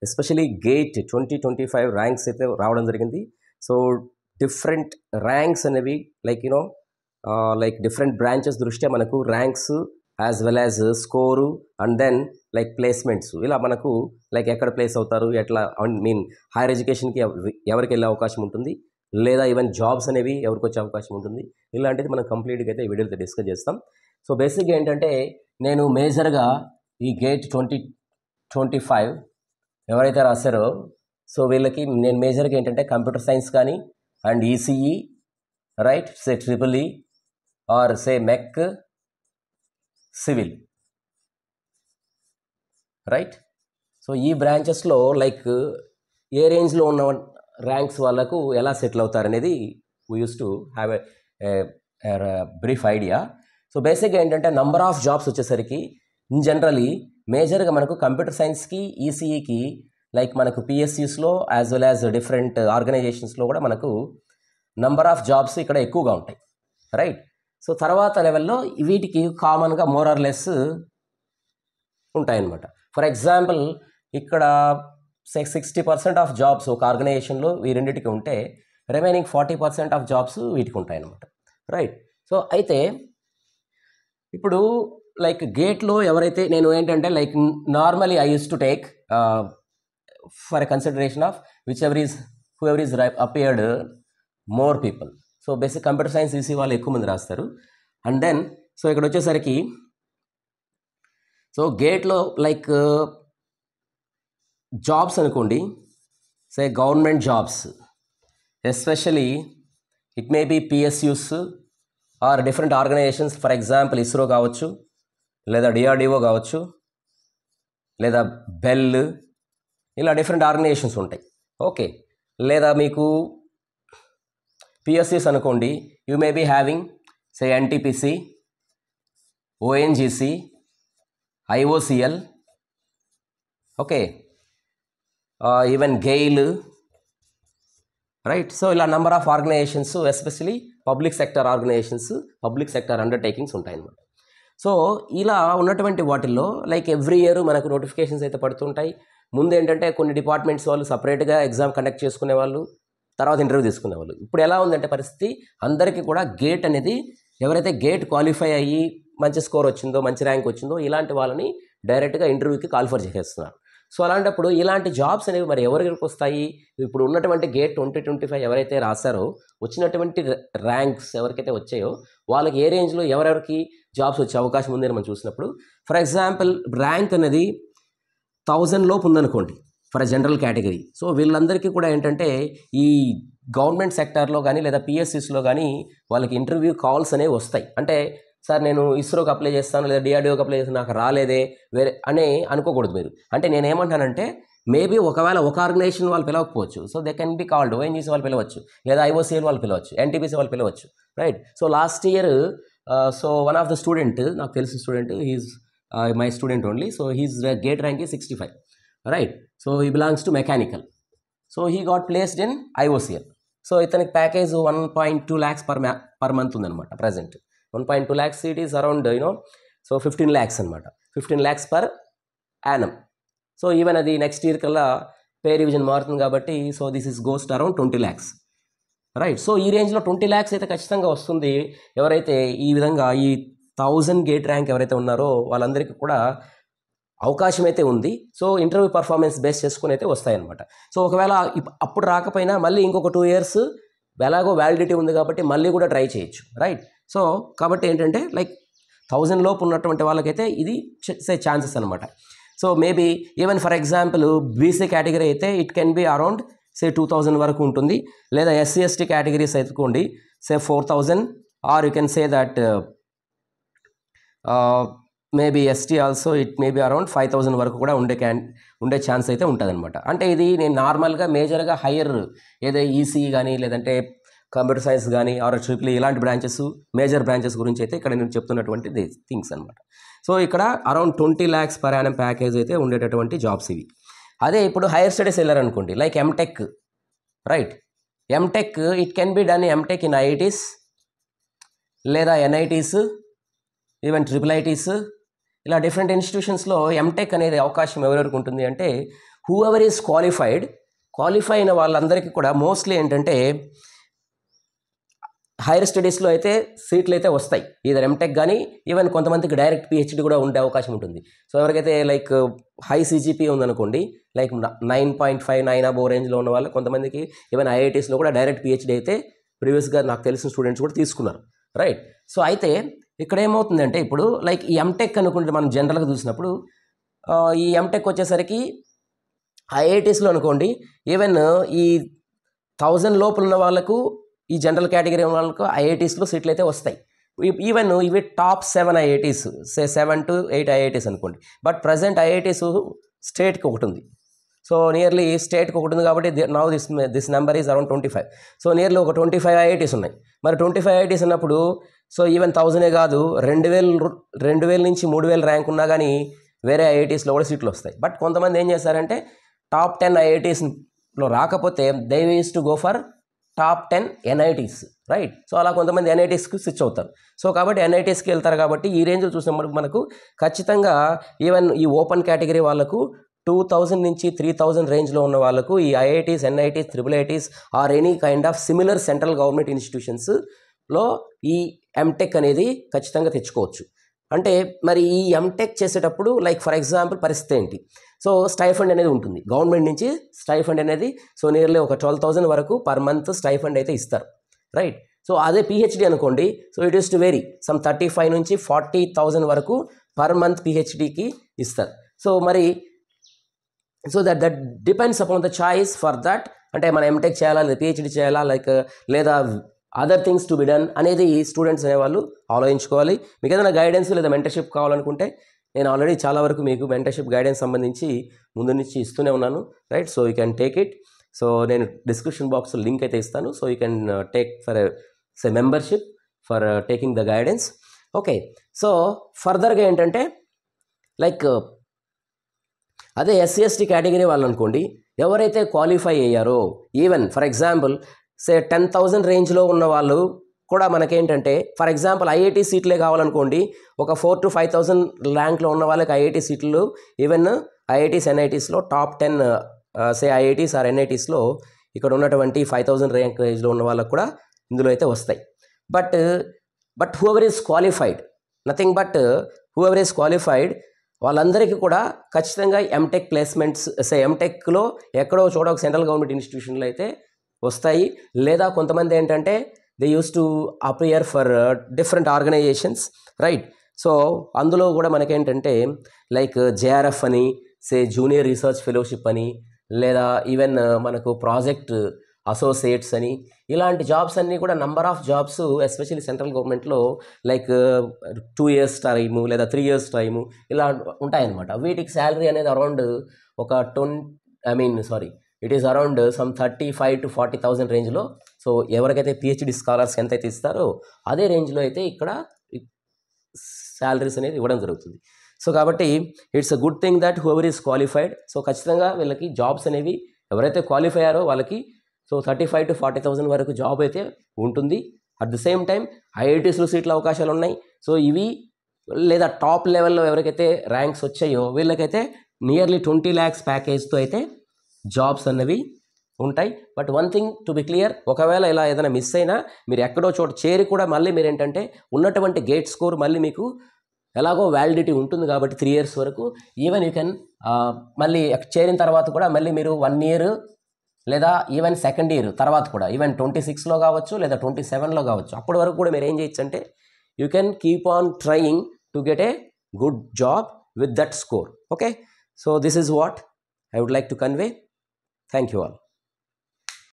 Especially gate 2025 ranks అయితే రావడం జరిగింది. సో డిఫరెంట్ ర్యాంక్స్ అనేవి లైక్ లైక్ డిఫరెంట్ బ్రాంచెస్ దృష్ట్యా మనకు ranks as well as score and then like placements ఇలా మనకు లైక్ ఎక్కడ ప్లేస్ అవుతారు, ఎట్లా హైయర్ ఎడ్యుకేషన్కి ఎవరికి వెళ్ళే అవకాశం ఉంటుంది, లేదా ఈవెన్ జాబ్స్ అనేవి ఎవరికి వచ్చే అవకాశం ఉంటుంది, ఇలాంటిది మనం కంప్లీట్గా అయితే ఈ వీడియోతో డిస్కస్ చేస్తాం. సో బేసిక్గా ఏంటంటే నేను మేజర్గా ఈ గేట్ 2025 ఎవరైతే రాశారో సో వీళ్ళకి నేను మేజర్గా ఏంటంటే కంప్యూటర్ సైన్స్ కానీ and ECE right, say triple R say mech, civil right. So ఈ బ్రాంచెస్లో లైక్ ఏ రేంజ్లో ఉన్న ర్యాంక్స్ వాళ్ళకు ఎలా సెటిల్ అవుతారనేది we use to have a brief idea. So బేసిక్గా ఏంటంటే నంబర్ ఆఫ్ జాబ్స్ వచ్చేసరికి ఇన్ జనరలీ మేజర్గా మనకు కంప్యూటర్ సైన్స్కి ఈసీఈకి లైక్ మనకు పిఎస్యూస్లో యాజ్ వెల్ యాజ్ డిఫరెంట్ ఆర్గనైజేషన్స్లో కూడా మనకు నంబర్ ఆఫ్ జాబ్స్ ఇక్కడ ఎక్కువగా ఉంటాయి రైట్. సో తర్వాత లెవెల్లో వీటికి కామన్గా మోర్ ఆర్ లెస్ ఉంటాయన్నమాట. ఫర్ ఎగ్జాంపుల్ ఇక్కడ 60% ఆఫ్ జాబ్స్ ఒక ఆర్గనైజేషన్లో ఈ రెండింటికి ఉంటే రిమైనింగ్ 40% ఆఫ్ జాబ్స్ వీటికి ఉంటాయన్నమాట రైట్. సో అయితే ఇప్పుడు లైక్ గేట్లో ఎవరైతే నేను ఏంటంటే like normally I use to take for a consideration of whoever is appeared more people. So basic computer science EC వాళ్ళు ఎక్కువ మంది రాస్తారు. అండ్ దెన్ సో ఇక్కడ వచ్చేసరికి సో గేట్లో లైక్ జాబ్స్ అనుకోండి, say government jobs especially it may be PSUs or different organizations, for example ISRO కావచ్చు, లేదా DRDO కావచ్చు, లేదా బెల్, ఇలా డిఫరెంట్ ఆర్గనైజేషన్స్ ఉంటాయి ఓకే. లేదా మీకు పిఎస్యూస్ అనుకోండి, you may be having say NTPC, ONGC, IOCL okay, even GAIL right. So ఇలా number of organisations especially public sector organisations, public sector undertakings ఉంటాయన్నమాట. సో ఇలా ఉన్నటువంటి వాటిల్లో లైక్ ఎవ్రీ ఇయర్ మనకు నోటిఫికేషన్స్ అయితే పడుతుంటాయి. ముందు ఏంటంటే కొన్ని డిపార్ట్మెంట్స్ వాళ్ళు సపరేట్గా ఎగ్జామ్ కండక్ట్ చేసుకునే వాళ్ళు, తర్వాత ఇంటర్వ్యూ తీసుకునేవాళ్ళు. ఇప్పుడు ఎలా ఉందంటే పరిస్థితి అందరికీ కూడా గేట్ అనేది ఎవరైతే గేట్ క్వాలిఫై అయ్యి మంచి స్కోర్ వచ్చిందో, మంచి ర్యాంక్ వచ్చిందో ఇలాంటి వాళ్ళని డైరెక్ట్గా ఇంటర్వ్యూకి కాల్ఫర్ చేసేస్తున్నారు. సో అలాంటప్పుడు ఇలాంటి జాబ్స్ అనేవి మరి ఎవరికి వస్తాయి? ఇప్పుడు ఉన్నటువంటి గేట్ 2025 ఎవరైతే రాశారో వచ్చినటువంటి ర్యాంక్స్ ఎవరికైతే వచ్చాయో వాళ్ళకి ఏ రేంజ్లో ఎవరెవరికి జాబ్స్ వచ్చే అవకాశం ఉందని మనం చూసినప్పుడు, ఫర్ ఎగ్జాంపుల్ ర్యాంక్ అనేది 1000 లోపు ఉందనుకోండి ఫర్ జనరల్ కేటగిరీ. సో వీళ్ళందరికీ కూడా ఏంటంటే ఈ గవర్నమెంట్ సెక్టార్లో కానీ లేదా పిఎస్సిస్లో కానీ వాళ్ళకి ఇంటర్వ్యూ కాల్స్ అనేవి వస్తాయి. అంటే సార్ నేను ఇస్రోకి అప్లై చేస్తాను లేదా డిఆర్డిఓకి అప్లై చేస్తాను, నాకు రాలేదే వేరే అని అనుకోకూడదు మీరు. అంటే నేనేమంటానంటే మేబీ ఒకవేళ ఒక ఆర్గనైజేషన్ వాళ్ళు పిలవకపోవచ్చు, so they can be called, ONGC వాళ్ళు పిలవచ్చు, లేదా ఐఓసిఎల్ వాళ్ళు పిలవచ్చు, ఎన్టీపీసీ వాళ్ళు పిలవచ్చు right. So last year so one of the student, నాకు తెలిసిన student, he's my student only, so his GATE rank is 65 right. So he belongs to mechanical. So he got placed in IOCL. So ఇతనికి package 1.2 lakhs per month ఉందన్నమాట present. 1.2 lakhs it is around so 15 lakhs అనమాట, 15 lakhs per annum. So even అది next year కల్లా pay revision మారుతుంది కాబట్టి so this is ghost around 20 lakhs right. So ఈ రేంజ్లో 20 lakhs అయితే ఖచ్చితంగా వస్తుంది. ఎవరైతే ఈ విధంగా ఈ 1000 గేట్ ర్యాంక్ ఎవరైతే ఉన్నారో వాళ్ళందరికీ కూడా అవకాశం అయితే ఉంది. సో ఇంటర్వ్యూ పర్ఫార్మెన్స్ బేస్ చేసుకుని అయితే వస్తాయన్నమాట. సో ఒకవేళ అప్పుడు రాకపోయినా మళ్ళీ ఇంకొక 2 years ఎలాగో వ్యాలిడిటీ ఉంది కాబట్టి మళ్ళీ కూడా ట్రై చేయొచ్చు రైట్. సో కాబట్టి ఏంటంటే లైక్ 1000 లోపు ఉన్నటువంటి వాళ్ళకైతే ఇది ఛాన్సెస్ అనమాట. So maybe even for example BC category అయితే it can be around say 2000 వరకు ఉంటుంది, లేదా ఎస్సీ ఎస్టీ కేటగిరీస్ అయితేకోండి say 4000, or you can say that maybe ST also it maybe around 5000 వరకు కూడా ఉండే ఛాన్స్ అయితే ఉంటుంది అనమాట. అంటే ఇది నేను నార్మల్గా మేజర్గా హయ్యర్ ఏదో ఈసీ కానీ లేదంటే కంప్యూటర్ సైన్స్ కానీ ఆర్ ట్రిపుల్ ఇలాంటి బ్రాంచెస్ మేజర్ బ్రాంచెస్ గురించి అయితే ఇక్కడ నేను చెప్తున్నటువంటి థింగ్స్ అనమాట. సో ఇక్కడ around 20 lakhs per annum package అయితే ఉండేటటువంటి జాబ్స్ ఇవి. అదే ఇప్పుడు హైయర్ స్టడీస్ వెళ్ళారనుకోండి like MTech right. MTech it can be done MTech in IITs లేదా ఎన్ఐటీస్, ఈవెన్ ట్రిపుల్ ఐటీస్, ఇలా డిఫరెంట్ ఇన్స్టిట్యూషన్స్లో ఎంటెక్ అనేది అవకాశం ఎవరెవరికి ఉంటుంది అంటే హూఎవర్ ఈజ్ క్వాలిఫై అయిన వాళ్ళందరికీ కూడా మోస్ట్లీ ఏంటంటే హైయర్ స్టడీస్లో అయితే సీట్లు అయితే వస్తాయి, ఈధర్ ఎంటెక్ కానీ ఈవెన్ కొంతమందికి డైరెక్ట్ పిహెచ్డి కూడా ఉండే అవకాశం ఉంటుంది. సో ఎవరికైతే లైక్ హై సిజిపి ఉందనుకోండి, లైక్ 9.5 9 అబోవ్ రేంజ్లో ఉన్న వాళ్ళు కొంతమందికి ఈవెన్ ఐఐటీస్లో కూడా డైరెక్ట్ పిహెచ్డి అయితే ప్రీవియస్గా నాకు తెలిసిన స్టూడెంట్స్ కూడా తీసుకున్నారు, రైట్. సో అయితే ఇక్కడ ఏమవుతుందంటే ఇప్పుడు లైక్ ఈ ఎంటెక్ అనుకుంటే మనం జనరల్గా చూసినప్పుడు ఈ ఎంటెక్ వచ్చేసరికి ఐఐటీస్లో అనుకోండి ఈవెన్ ఈ 1000 లోపల ఉన్న వాళ్ళకు, ఈ జనరల్ కేటగిరీ ఉన్న వాళ్ళకు ఐఐటీస్లో సీట్లు అయితే వస్తాయి. ఈవెన్ ఇవి టాప్ 7 ఐఐటీస్, 7 to 8 ఐఐటీస్ అనుకోండి. బట్ ప్రజెంట్ ఐఐటీస్ స్టేట్కి ఒకటి ఉంది. సో నియర్లీ స్టేట్కి ఒకటి ఉంది కాబట్టి now this number is around 25. So nearly ఒక 25 ఐఐటీస్ ఉన్నాయి. మరి 25 ఐఐటీస్ ఉన్నప్పుడు సో ఈవెన్ 1000 కాదు, 2000 నుంచి 3000 ర్యాంక్ ఉన్నా కానీ వేరే ఐఐటీస్లో కూడా సీట్లు వస్తాయి. బట్ కొంతమంది ఏం చేస్తారంటే టాప్ 10 ఐఐటీస్లో రాకపోతే they use to go for top 10 NITs, right. So అలా కొంతమంది ఎన్ఐటీస్కి స్విచ్ అవుతారు. సో కాబట్టి ఎన్ఐటీస్కి వెళ్తారు కాబట్టి ఈ రేంజ్లో చూసినప్పుడు మనకు ఖచ్చితంగా ఈవెన్ ఈ ఓపెన్ కేటగిరీ వాళ్ళకు 2000 నుంచి 3000 రేంజ్లో ఉన్న వాళ్ళకు ఈ IITs, NITs, triple ITs or any kind of similar central government ఇన్స్టిట్యూషన్స్లో ఈ ఎంటెక్ అనేది ఖచ్చితంగా తెచ్చుకోవచ్చు. అంటే మరి ఈ ఎంటెక్ చేసేటప్పుడు లైక్ ఫర్ ఎగ్జాంపుల్ పరిస్థితి ఏంటి? సో స్టైఫండ్ అనేది ఉంటుంది గవర్నమెంట్ నుంచి, స్టైఫండ్ అనేది సో నియర్లీ ఒక 12,000 వరకు పర్ మంత్ స్టైఫండ్ అయితే ఇస్తారు, రైట్. సో అదే పిహెచ్డి అనుకోండి, so it is to very some 35 నుంచి 40,000 వరకు పర్ మంత్ పిహెచ్డికి ఇస్తారు. సో మరి so that depends upon the choice for that. అంటే మనం ఎంటెక్ చేయాలా లేదా పిహెచ్డి చేయాలా లైక్ లేదా other things to be done అనేది స్టూడెంట్స్ అనేవాళ్ళు ఆలోచించుకోవాలి. మీకు ఏదైనా గైడెన్స్ లేదా మెంటర్షిప్ కావాలనుకుంటే నేను ఆల్రెడీ చాలా వరకు మీకు మెంటర్షిప్ గైడెన్స్ సంబంధించి ముందు నుంచి ఇస్తూనే ఉన్నాను, right. So you can take it. So నేను డిస్క్రిప్షన్ బాక్స్లో లింక్ అయితే ఇస్తాను. So you can take for membership for taking the guidance, okay. So ఫర్దర్గా ఏంటంటే లైక్ అదే ఎస్సీ ఎస్టీ కేటగిరీ వాళ్ళు అనుకోండి, ఎవరైతే క్వాలిఫై అయ్యారో ఈవెన్ ఫర్ ఎగ్జాంపుల్ 10,000 రేంజ్లో ఉన్న వాళ్ళు కూడా మనకేంటంటే ఫర్ ఎగ్జాంపుల్ ఐఐటీ సీట్లే కావాలనుకోండి, ఒక 4,000 to 5,000 ర్యాంక్లో ఉన్న వాళ్ళకి ఐఐటీ సీట్లు ఈవెన్ ఐఐటీస్, ఎన్ఐటీస్లో టాప్ 10 ఐఐటీస్ ఆర్ ఎన్ఐటీస్లో ఇక్కడ ఉన్నటువంటి 5,000 ర్యాంక్ రేంజ్లో ఉన్న వాళ్ళకు కూడా ఇందులో అయితే వస్తాయి. But whoever is qualified, nothing but whoever is qualified వాళ్ళందరికీ కూడా ఖచ్చితంగా ఎంటెక్ ప్లేస్మెంట్స్ ఎంటెక్లో ఎక్కడో చోట ఒక సెంట్రల్ గవర్నమెంట్ ఇన్స్టిట్యూషన్లో అయితే వస్తాయి. లేదా కొంతమంది ఏంటంటే they use to appear for different organizations, right. So అందులో కూడా మనకేంటంటే లైక్ జేఆర్ఎఫ్ అని, జూనియర్ రీసెర్చ్ ఫెలోషిప్ అని, లేదా ఈవెన్ మనకు ప్రాజెక్ట్ అసోసియేట్స్ అని, ఇలాంటి జాబ్స్ అన్నీ కూడా number of jobs especially central గవర్నమెంట్లో లైక్ 2 years టైము లేదా 3 years టైము ఇలా ఉంటాయన్నమాట. వీటికి శాలరీ అనేది అరౌండ్ ఒక it is around some 35,000 to 40,000 రేంజ్లో. సో ఎవరికైతే పిహెచ్డి స్కాలర్స్ ఎంతైతే ఇస్తారో అదే రేంజ్లో అయితే ఇక్కడ శాలరీస్ అనేది ఇవ్వడం జరుగుతుంది. సో కాబట్టి it's a good thing that whoever is qualified. So ఖచ్చితంగా వీళ్ళకి జాబ్స్ అనేవి ఎవరైతే క్వాలిఫై అయ్యారో వాళ్ళకి సో 35,000 to 40,000 వరకు జాబ్ అయితే ఉంటుంది. అట్ ద సేమ్ టైం ఐఐటీస్లో సీట్ల అవకాశాలు ఉన్నాయి. సో ఇవి లేదా టాప్ లెవెల్లో ఎవరికైతే ర్యాంక్స్ వచ్చాయో వీళ్ళకైతే నియర్లీ 20 lakhs ప్యాకేజ్తో అయితే జాబ్స్ అన్నవి ఉంటాయి. But one thing to be clear, ఒకవేళ ఇలా ఏదైనా మిస్ అయినా మీరు ఎక్కడో చోట చేరి కూడా మళ్ళీ మీరు ఏంటంటే ఉన్నటువంటి గేట్ స్కోర్ మళ్ళీ మీకు ఎలాగో వ్యాలిడిటీ ఉంటుంది కాబట్టి 3 years వరకు ఈవెన్ యూ కెన్ మళ్ళీ చేరిన తర్వాత కూడా మళ్ళీ మీరు 1 year లేదా ఈవెన్ 2nd year తర్వాత కూడా ఈవెన్ 26లో కావచ్చు లేదా 27లో కావచ్చు, అప్పటి వరకు కూడా మీరు ఏం చేయొచ్చు అంటే you can keep on trying to get a good job with that score, okay. So this is what I would like to convey. Thank you all.